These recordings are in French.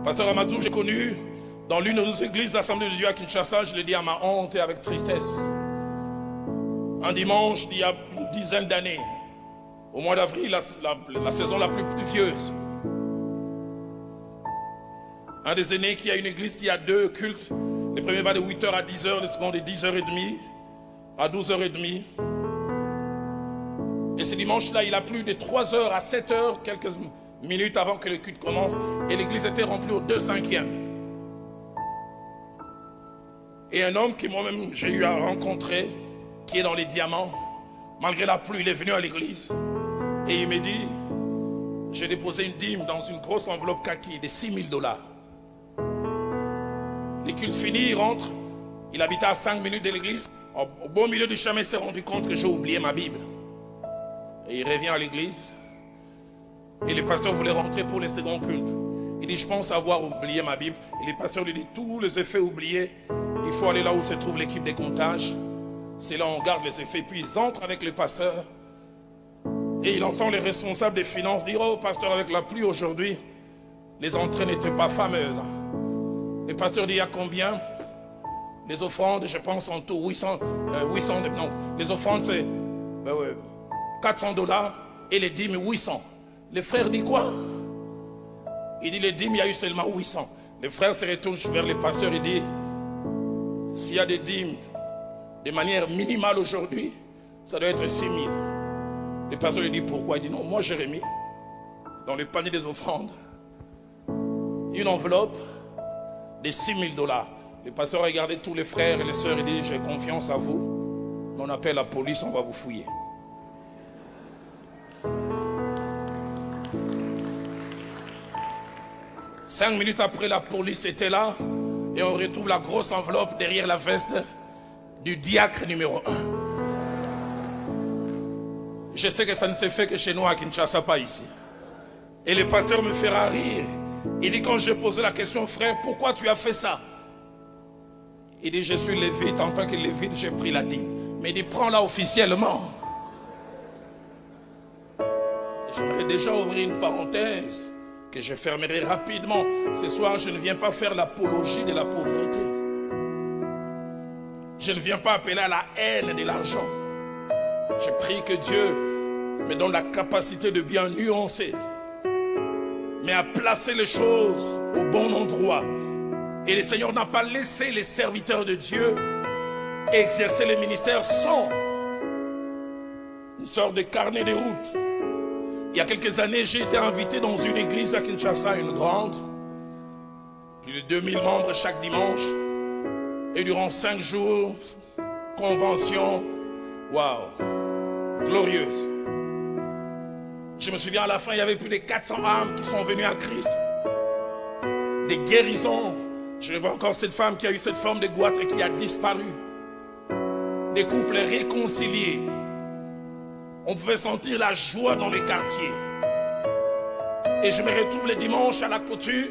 Pasteur Amadou, j'ai connu dans l'une de nos églises d'Assemblée de Dieu à Kinshasa, je l'ai dit à ma honte et avec tristesse. Un dimanche d'il y a une dizaine d'années, au mois d'avril, la saison la plus pluvieuse. Un des aînés qui a une église qui a 2 cultes. Le premier va de 8h à 10h, le second de 10h30 à 12h30. Et ce dimanche-là, il a plu de 3h à 7h, quelques minutes avant que le culte commence. Et l'église était remplie aux 2/5. Et un homme que moi-même j'ai eu à rencontrer, qui est dans les diamants, malgré la pluie, il est venu à l'église. Et il me dit, j'ai déposé une dîme dans une grosse enveloppe kaki de $6,000. Les cultes finis, il rentre. Il habitait à 5 minutes de l'église. Au beau milieu du chemin, il s'est rendu compte que j'ai oublié ma Bible. Et il revient à l'église. Et le pasteur voulait rentrer pour le second culte. Il dit, je pense avoir oublié ma Bible. Et le pasteur lui dit, tous les effets oubliés, il faut aller là où se trouve l'équipe des comptages. C'est là où on garde les effets. Puis ils entrent avec le pasteur. Et il entend les responsables des finances dire, oh pasteur, avec la pluie aujourd'hui, les entrées n'étaient pas fameuses. Le pasteur dit, il y a combien? Les offrandes, je pense en tout, 800, non, les offrandes c'est $400 et les dîmes 800. Le frère dit quoi? Il dit, les dîmes, il y a eu seulement 800. Le frère se retourne vers le pasteur et dit, s'il y a des dîmes de manière minimale aujourd'hui, ça doit être 6 000. Le pasteur lui dit, pourquoi? Il dit, non, moi j'ai remis dans le panier des offrandes une enveloppe de $6,000. Le pasteur a regardé tous les frères et les sœurs et dit, j'ai confiance à vous. On appelle la police, on va vous fouiller. Cinq minutes après, la police était là et on retrouve la grosse enveloppe derrière la veste du diacre numéro 1. Je sais que ça ne se fait que chez nous à Kinshasa, pas ici. Et le pasteur me fera rire. Il dit, quand j'ai posé la question, frère, pourquoi tu as fait ça? Il dit, je suis lévite, en tant que lévite, j'ai pris la dîme. Mais il dit, prends-la officiellement. J'aimerais déjà ouvrir une parenthèse que je fermerai rapidement. Ce soir, je ne viens pas faire l'apologie de la pauvreté. Je ne viens pas appeler à la haine de l'argent. Je prie que Dieu me donne la capacité de bien nuancer, mais à placer les choses au bon endroit. Et le Seigneur n'a pas laissé les serviteurs de Dieu exercer le ministère sans une sorte de carnet de route. Il y a quelques années, j'ai été invité dans une église à Kinshasa, une grande, plus de 2000 membres chaque dimanche. Et durant 5 jours, convention, waouh, glorieuse. Je me souviens, à la fin, il y avait plus de 400 âmes qui sont venues à Christ. Des guérisons. Je vois encore cette femme qui a eu cette forme de goitre et qui a disparu. Des couples réconciliés. On pouvait sentir la joie dans les quartiers. Et je me retrouve le dimanche à la clôture,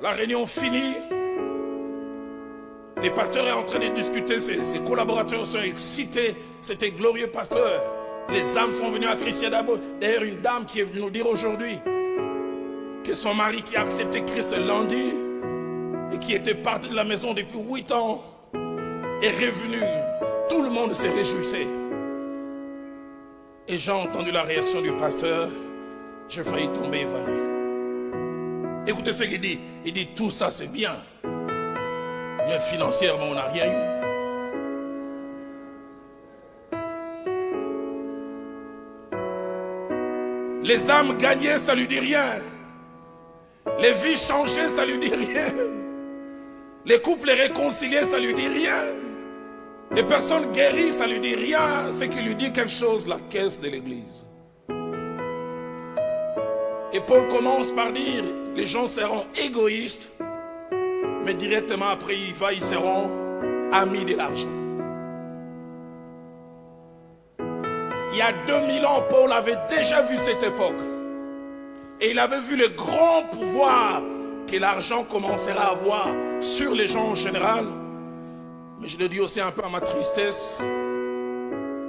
la réunion finie. Le pasteur est en train de discuter, ses collaborateurs sont excités. C'était glorieux, pasteur. Les âmes sont venues à Christ. D'ailleurs, une dame qui est venue nous dire aujourd'hui que son mari qui a accepté Christ lundi et qui était parti de la maison depuis 8 ans est revenu. Tout le monde s'est réjouissé. Et j'ai entendu la réaction du pasteur. J'ai failli tomber évanoui. Écoutez ce qu'il dit. Il dit, tout ça c'est bien. Mais financièrement, on n'a rien eu. Les âmes gagnées, ça lui dit rien. Les vies changées, ça lui dit rien. Les couples réconciliés, ça lui dit rien. Les personnes guéries, ça lui dit rien. C'est qu'il lui dit quelque chose, la caisse de l'église. Et Paul commence par dire, les gens seront égoïstes, mais directement après ils seront amis de l'argent. Il y a 2000 ans, Paul avait déjà vu cette époque. Et il avait vu le grand pouvoir que l'argent commencera à avoir sur les gens en général. Mais je le dis aussi un peu à ma tristesse,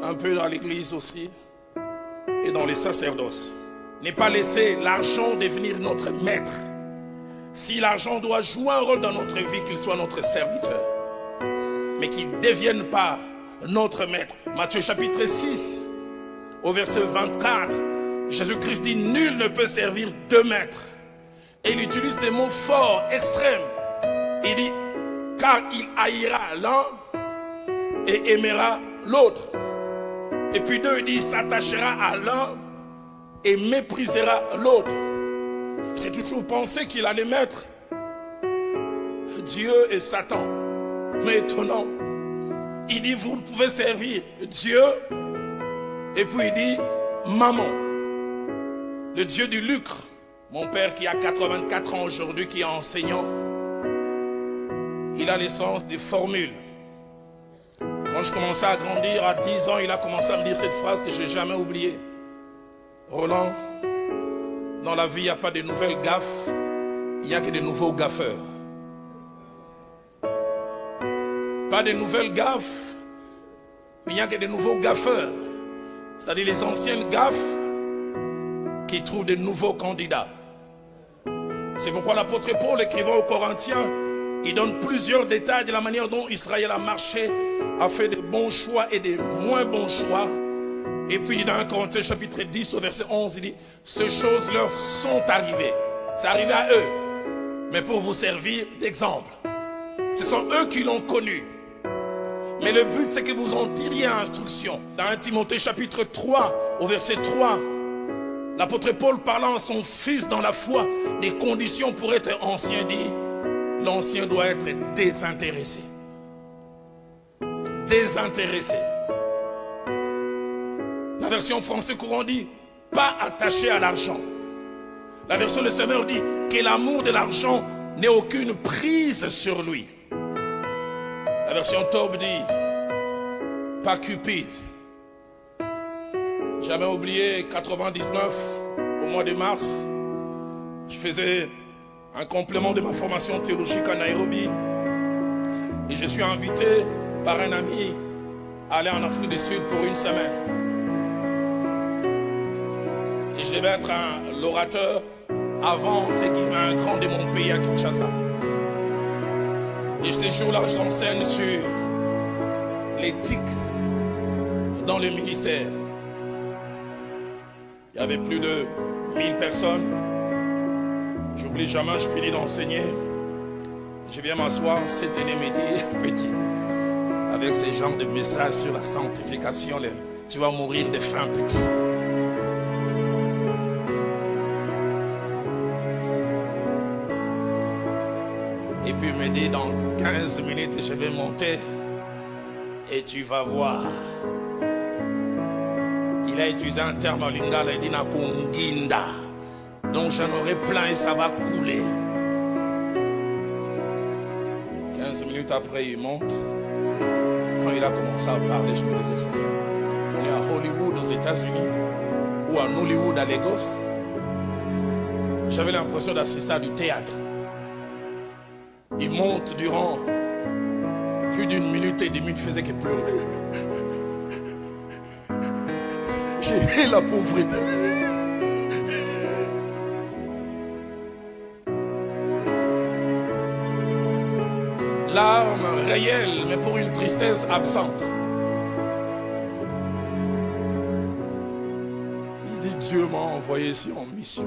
un peu dans l'église aussi, et dans les sacerdoces. Ne pas laisser l'argent devenir notre maître. Si l'argent doit jouer un rôle dans notre vie, qu'il soit notre serviteur, mais qu'il ne devienne pas notre maître. Matthieu chapitre 6, au verset 24, Jésus-Christ dit: nul ne peut servir deux maîtres. Et il utilise des mots forts, extrêmes. Il dit: car il haïra l'un et aimera l'autre. Et puis deux, il dit: s'attachera à l'un et méprisera l'autre. J'ai toujours pensé qu'il allait mettre Dieu et Satan. Mais étonnant, il dit: vous pouvez servir Dieu. Et puis il dit: maman, le Dieu du lucre. Mon père qui a 84 ans aujourd'hui, qui est enseignant, il a l'essence des formules. Quand je commençais à grandir, à 10 ans, il a commencé à me dire cette phrase que je n'ai jamais oubliée: Roland, dans la vie, il n'y a pas de nouvelles gaffes, il n'y a que de nouveaux gaffeurs. Pas de nouvelles gaffes, il n'y a que de nouveaux gaffeurs. C'est-à-dire les anciennes gaffes qui trouvent de nouveaux candidats. C'est pourquoi l'apôtre Paul, écrivant aux Corinthiens, il donne plusieurs détails de la manière dont Israël a marché, a fait de bons choix et de moins bons choix. Et puis dans 1 Corinthiens chapitre 10 au verset 11, il dit: ces choses leur sont arrivées. C'est arrivé à eux, mais pour vous servir d'exemple. Ce sont eux qui l'ont connu. Mais le but, c'est que vous en tiriez instruction. Dans 1 Timothée chapitre 3 au verset 3, l'apôtre Paul, parlant à son fils dans la foi, des conditions pour être ancien, dit: l'ancien doit être désintéressé. Désintéressé. La version français courant dit: pas attaché à l'argent. La version Le Seigneur dit que l'amour de l'argent n'ait aucune prise sur lui. La version Taube dit: pas cupide. J'avais oublié 99 au mois de mars. Je faisais un complément de ma formation théologique à Nairobi. Et je suis invité par un ami à aller en Afrique du Sud pour une semaine. Et je devais être l'orateur avant un grand de mon pays à Kinshasa. Et ce jour-là, j'enseigne sur l'éthique dans le ministère. Il y avait plus de 1000 personnes. J'oublie jamais, je finis d'enseigner. Je viens m'asseoir cet midi, petit, avec ces genres de messages sur la sanctification. Tu vas mourir de faim, petit. Et puis il me dit: dans 15 minutes, je vais monter et tu vas voir. Il a utilisé un terme en lingala, il dit nakunginda. Donc j'en aurai plein et ça va couler. 15 minutes après, il monte. Quand il a commencé à parler, je me disais: Seigneur, on est à Hollywood aux États-Unis ou à Nollywood à Lagos. J'avais l'impression d'assister à du théâtre. Il monte durant plus d'une minute et demie, il ne faisait que pleurer. J'ai la pauvreté. Larmes réelles, mais pour une tristesse absente. Il dit: Dieu m'a envoyé ici en mission.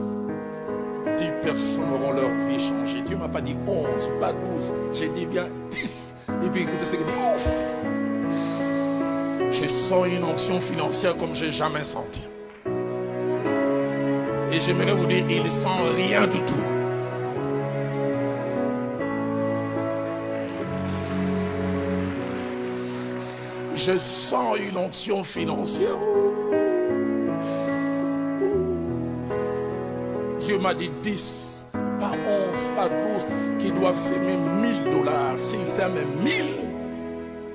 10 personnes auront leur vie changée. Dieu ne m'a pas dit 11, pas 12. J'ai dit bien 10. Et puis écoutez ce qu'il dit: ouf! Je sens une onction financière comme je n'ai jamais senti. Et j'aimerais vous dire, il ne sent rien du tout. Je sens une onction financière. Dieu m'a dit 10, pas 11, pas 12, qui doivent s'aimer $1000. S'ils s'aiment 1000,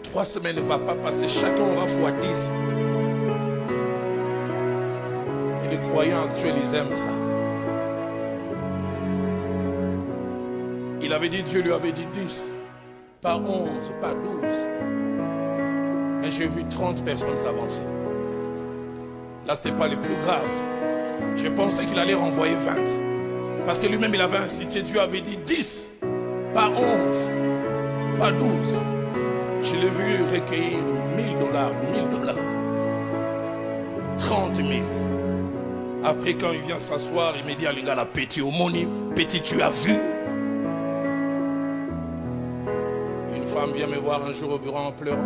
3 semaines ne va pas passer, chacun aura fois 10. Et les croyants actuels, ils aiment ça. Il avait dit, Dieu lui avait dit 10, pas 11, pas 12. Mais j'ai vu 30 personnes s'avancer. Là, ce n'était pas le plus grave. Je pensais qu'il allait renvoyer 20. Parce que lui-même, il avait incité, Dieu avait dit 10, pas 11, pas 12. Je l'ai vu recueillir $1000, 30 000. Après, quand il vient s'asseoir, il me dit à l'ingala, petit homoni, petit, tu as vu? Une femme vient me voir un jour au bureau en pleurant.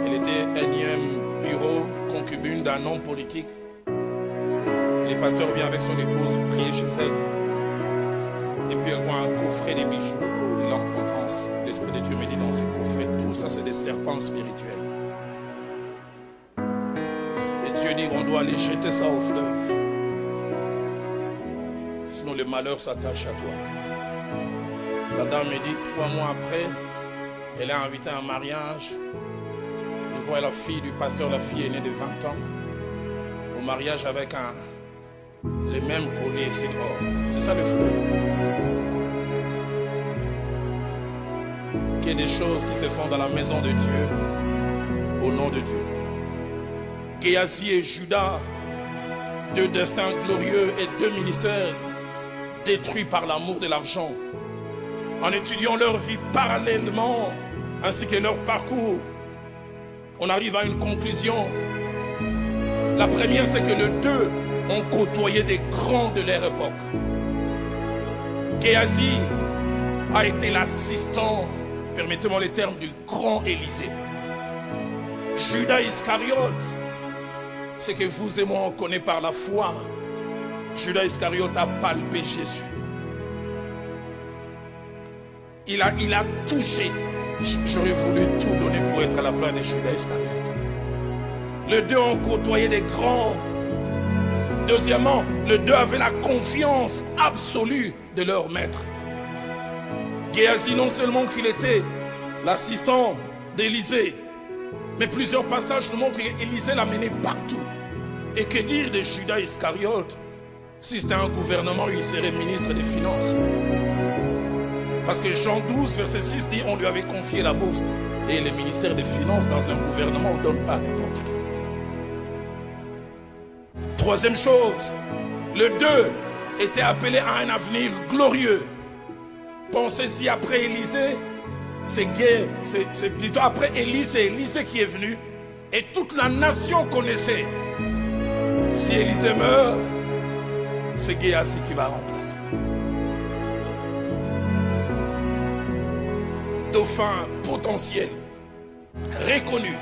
Elle était énième bureau, concubine d'un homme politique. Et le pasteur vient avec son épouse prier chez elle. Et puis elle voit un coffret des bijoux. Il entre en transe. L'Esprit de Dieu me dit dans ces coffrets, tout ça c'est des serpents spirituels. Et Dieu dit, on doit aller jeter ça au fleuve. Sinon le malheur s'attache à toi. La dame me dit, 3 mois après, elle est invitée à un mariage. Elle voit la fille du pasteur, la fille est née de 20 ans. Au mariage avec les mêmes colliers, c'est dehors. C'est ça le fleuve. Qu'il y ait des choses qui se font dans la maison de Dieu, au nom de Dieu. Géasi et Judas, 2 destins glorieux et 2 ministères détruits par l'amour de l'argent. En étudiant leur vie parallèlement, ainsi que leur parcours, on arrive à une conclusion. La première, c'est que les 2 ont côtoyé des grands de leur époque. Géasi a été l'assistant, permettez-moi les termes, du grand Élisée. Judas Iscariote, c'est que vous et moi on connaît par la foi. Judas Iscariote a palpé Jésus. Il a touché. J'aurais voulu tout donner pour être à la place de Judas Iscariote. Les 2 ont côtoyé des grands. Deuxièmement, les 2 avaient la confiance absolue de leur maître. Géasi, non seulement qu'il était l'assistant d'Élisée, mais plusieurs passages nous montrent qu'Élisée l'a mené partout. Et que dire de Judas Iscariote? Si c'était un gouvernement, il serait ministre des Finances. Parce que Jean 12, verset 6 dit, on lui avait confié la bourse. Et le ministère des Finances dans un gouvernement, on ne donne pas n'importe qui. Troisième chose, les 2 étaient appelés à un avenir glorieux. Pensez-y, après Élisée, c'est plutôt après Élie, c'est Élisée qui est venu. Et toute la nation connaissait. Si Élisée meurt, c'est Géasi qui va remplacer. Dauphin potentiel, reconnu.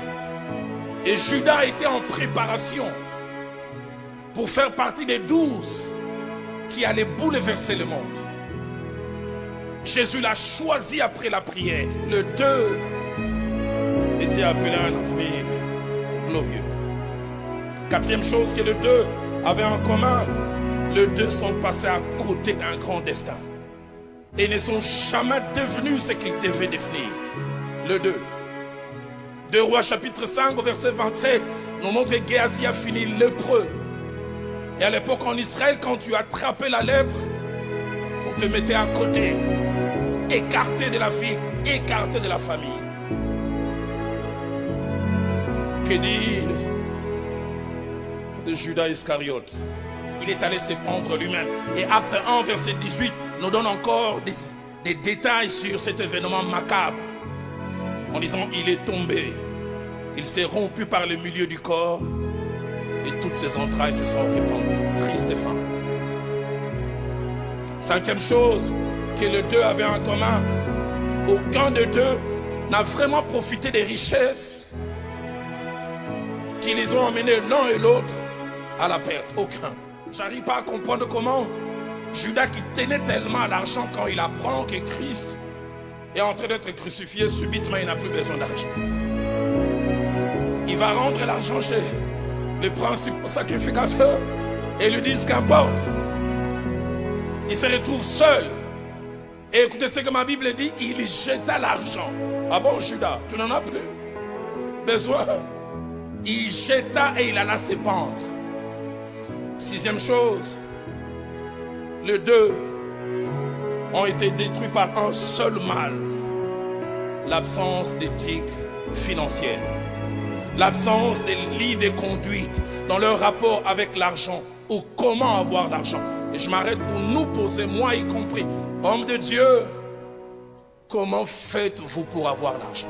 Et Judas était en préparation pour faire partie des 12 qui allaient bouleverser le monde. Jésus l'a choisi après la prière. Les 2 étaient appelés à un avenir glorieux. Quatrième chose que les 2 avaient en commun, les 2 sont passés à côté d'un grand destin. Et ne sont jamais devenus ce qu'ils devaient devenir. Les 2. 2 Rois chapitre 5 verset 27 nous montre que Géasi a fini lépreux. Et à l'époque en Israël, quand tu attrapais la lèpre, on te mettait à côté, écarté de la ville, écarté de la famille. Que dire de Judas Iscariote? Il est allé se pendre lui-même. Et acte 1 verset 18 nous donne encore des détails sur cet événement macabre. En disant, il est tombé, il s'est rompu par le milieu du corps et toutes ses entrailles se sont répandues. Triste fin. Cinquième chose que les 2 avaient en commun, aucun de 2 n'a vraiment profité des richesses qui les ont emmenés l'un et l'autre à la perte. Aucun. J'arrive pas à comprendre comment Judas, qui tenait tellement à l'argent, quand il apprend que Christ est en train d'être crucifié, subitement il n'a plus besoin d'argent. Il va rendre l'argent chez le principal sacrificateur et lui dit qu'importe. Il se retrouve seul. Et écoutez ce que ma Bible dit, il jeta l'argent. Ah bon, Judas, tu n'en as plus besoin? Il jeta et il alla se pendre. Sixième chose, les 2 ont été détruits par un seul mal, l'absence d'éthique financière, l'absence de ligne de conduite dans leur rapport avec l'argent. ou comment avoir l'argent. Et je m'arrête pour nous poser, moi y compris. Homme de Dieu, comment faites-vous pour avoir l'argent?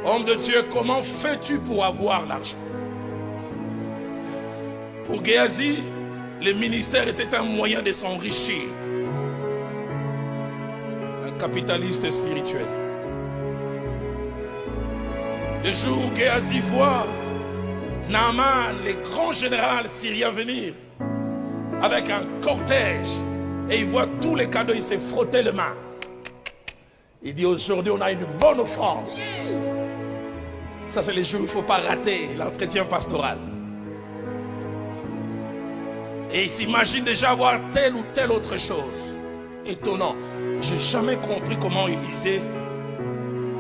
Homme de Dieu, comment fais-tu pour avoir l'argent? Pour Géasi, le ministère était un moyen de s'enrichir. Un capitaliste spirituel. Le jour où Géasi voit Naaman, le grand général syrien, venir avec un cortège, et il voit tous les cadeaux, il s'est frotté les mains. Il dit aujourd'hui on a une bonne offrande. Ça c'est les jours où il ne faut pas rater l'entretien pastoral. Et il s'imagine déjà avoir telle ou telle autre chose. Étonnant. Je n'ai jamais compris comment Élisée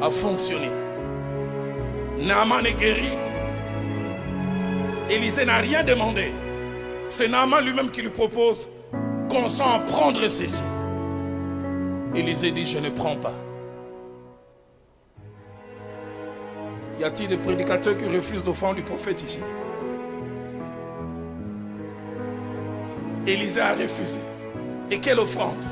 a fonctionné. Naaman est guéri. Élisée n'a rien demandé. C'est Naaman lui-même qui lui propose: consent à prendre ceci. Élisée dit: je ne prends pas. Y a-t-il des prédicateurs qui refusent l'offrande du prophète ici? Élisée a refusé. Et quelle offrande?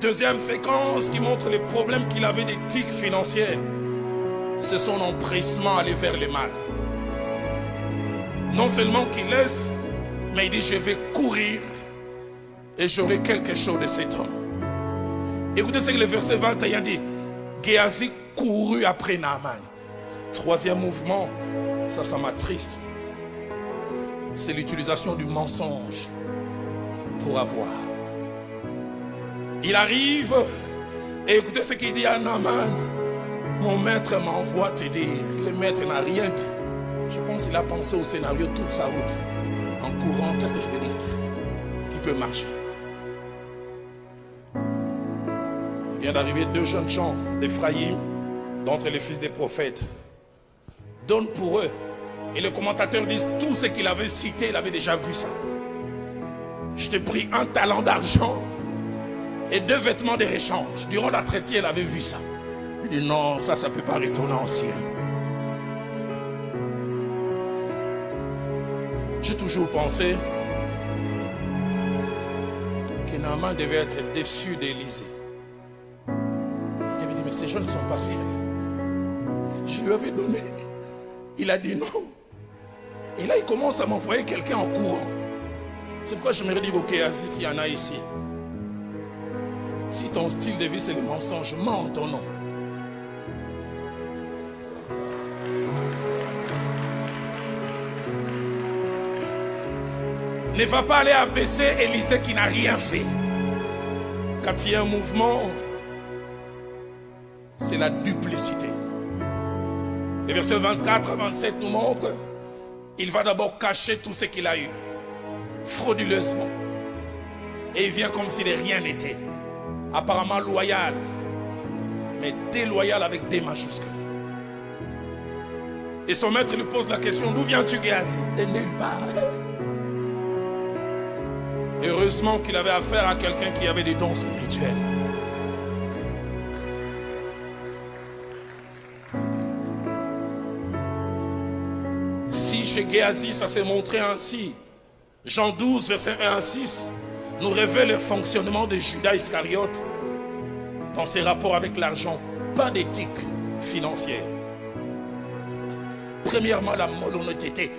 Deuxième séquence qui montre les problèmes qu'il avait d'éthique financière. C'est son empressement à aller vers le mal. Non seulement qu'il laisse, mais il dit: je vais courir et j'aurai quelque chose de cet homme. Écoutez ce que le verset 21 dit. Géasi courut après Naaman. Troisième mouvement, ça m'attriste. C'est l'utilisation du mensonge pour avoir. Il arrive et écoutez ce qu'il dit à Naaman. Mon maître m'envoie te dire. Le maître n'a rien dit. Je pense qu'il a pensé au scénario toute sa route. En courant, qu'est-ce que je vais dire qui peut marcher? Il vient d'arriver deux jeunes gens d'Éphraïm, d'entre les fils des prophètes. Donne pour eux. Et les commentateurs disent tout ce qu'il avait cité, il avait déjà vu ça. Je t'ai pris un talent d'argent et 2 vêtements de réchange. Durant la traitière, il avait vu ça. Il dit non, ça ne peut pas retourner en Syrie. J'ai toujours pensé que Naaman devait être déçu d'Élisée. Il avait dit mais ces jeunes ne sont pas sérieux. Je lui avais donné. Il a dit non. Et là il commence à m'envoyer quelqu'un en courant. C'est pourquoi je me redis au Géasi, s'il y en a ici. Si ton style de vie c'est le mensonge, mens en ton nom. Ne va pas aller abaisser Élisée qui n'a rien fait. Quatrième mouvement, c'est la duplicité. Les versets 24 à 27 nous montrent, il va d'abord cacher tout ce qu'il a eu, frauduleusement. Et il vient comme si de rien n'était. Apparemment loyal, mais déloyal avec des majuscules. Et son maître lui pose la question, d'où viens-tu, Géasi? De nulle part. Heureusement qu'il avait affaire à quelqu'un qui avait des dons spirituels. Si chez Géasi ça s'est montré ainsi, Jean 12 verset 1 à 6 nous révèle le fonctionnement de Judas Iscariote dans ses rapports avec l'argent. Pas d'éthique financière. Premièrement, la malhonnêteté.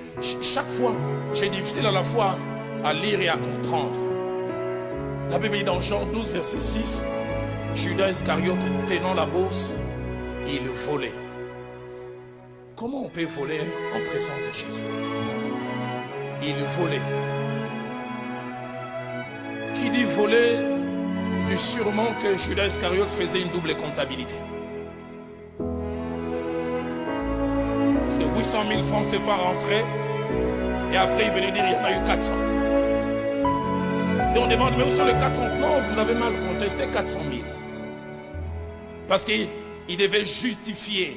Chaque fois, c'est difficile à la fois à lire et à comprendre. La Bible dit dans Jean 12 verset 6, Judas Iscariote tenant la bourse, il volait. Comment on peut voler en présence de Jésus? Il volait. Qui dit voler, dit sûrement que Judas Iscariote faisait une double comptabilité. Parce que 800 000 francs CFA rentraient, et après il venait dire il y en a eu 400. Et on demande, mais où sont les 400? Non, vous avez mal compté, c'était 400 000. Parce qu'il devait justifier